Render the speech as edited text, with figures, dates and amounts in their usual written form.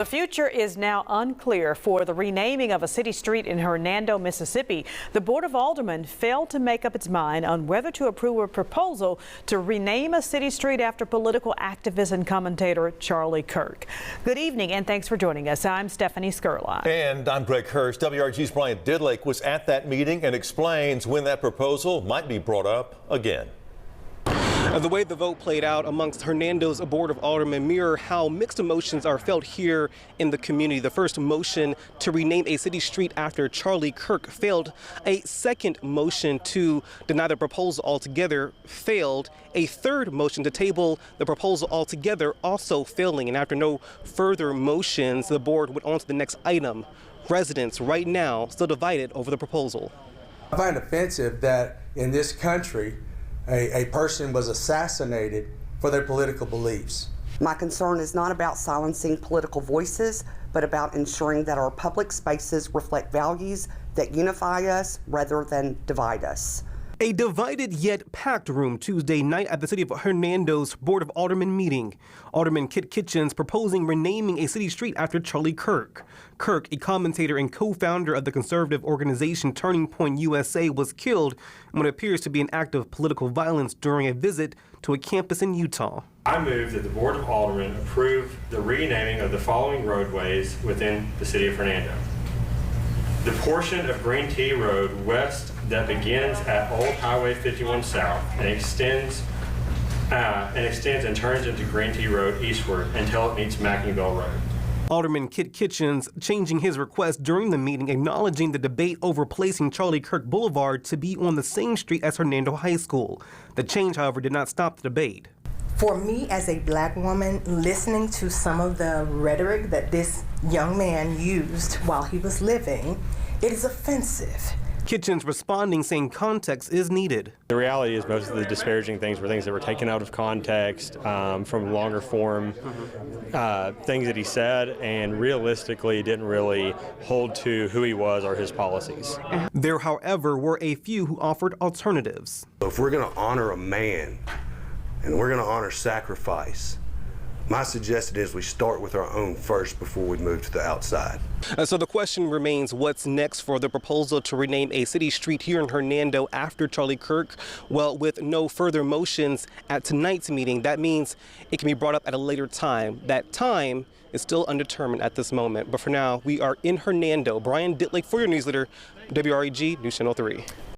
The future is now unclear for the renaming of a city street in Hernando, Mississippi. The Board of Aldermen failed to make up its mind on whether to approve a proposal to rename a city street after political activist and commentator Charlie Kirk. Good evening and thanks for joining us. I'm Stephanie Skurlock. And I'm Greg Hurst. WRG's Brian Didlick was at that meeting and explains when that proposal might be brought up again. The way the vote played out amongst Hernando's Board of Aldermen mirror how mixed emotions are felt here in the community. The first motion to rename a city street after Charlie Kirk failed. A second motion to deny the proposal altogether failed. A third motion to table the proposal altogether also failing. And after no further motions, the board went on to the next item. Residents right now still divided over the proposal. I find it offensive that in this country, a person was assassinated for their political beliefs. My concern is not about silencing political voices, but about ensuring that our public spaces reflect values that unify us rather than divide us. A divided yet packed room Tuesday night at the City of Hernando's Board of Aldermen meeting. Alderman Kit Kitchens proposing renaming a city street after Charlie Kirk. Kirk, a commentator and co-founder of the conservative organization Turning Point USA, was killed in what appears to be an act of political violence during a visit to a campus in Utah. I move that the Board of Aldermen approve the renaming of the following roadways within the City of Hernando. The portion of Green Tea Road west that begins at Old Highway 51 South and extends and turns into Green Tea Road eastward until it meets McIngvale Road. Alderman Kit Kitchens changing his request during the meeting, acknowledging the debate over placing Charlie Kirk Boulevard to be on the same street as Hernando High School. The change, however, did not stop the debate. For me, as a black woman, listening to some of the rhetoric that this young man used while he was living, it is offensive. Kitchens responding, saying context is needed. The reality is most of the disparaging things were things that were taken out of context from longer form things that he said, and realistically didn't really hold to who he was or his policies. There, however, were a few who offered alternatives. If we're going to honor a man and we're going to honor sacrifice, my suggestion is we start with our own first before we move to the outside. So the question remains, what's next for the proposal to rename a city street here in Hernando after Charlie Kirk? Well, with no further motions at tonight's meeting, that means it can be brought up at a later time. That time is still undetermined at this moment. But for now, we are in Hernando. Brian Didlick for your newsletter, WREG News Channel 3.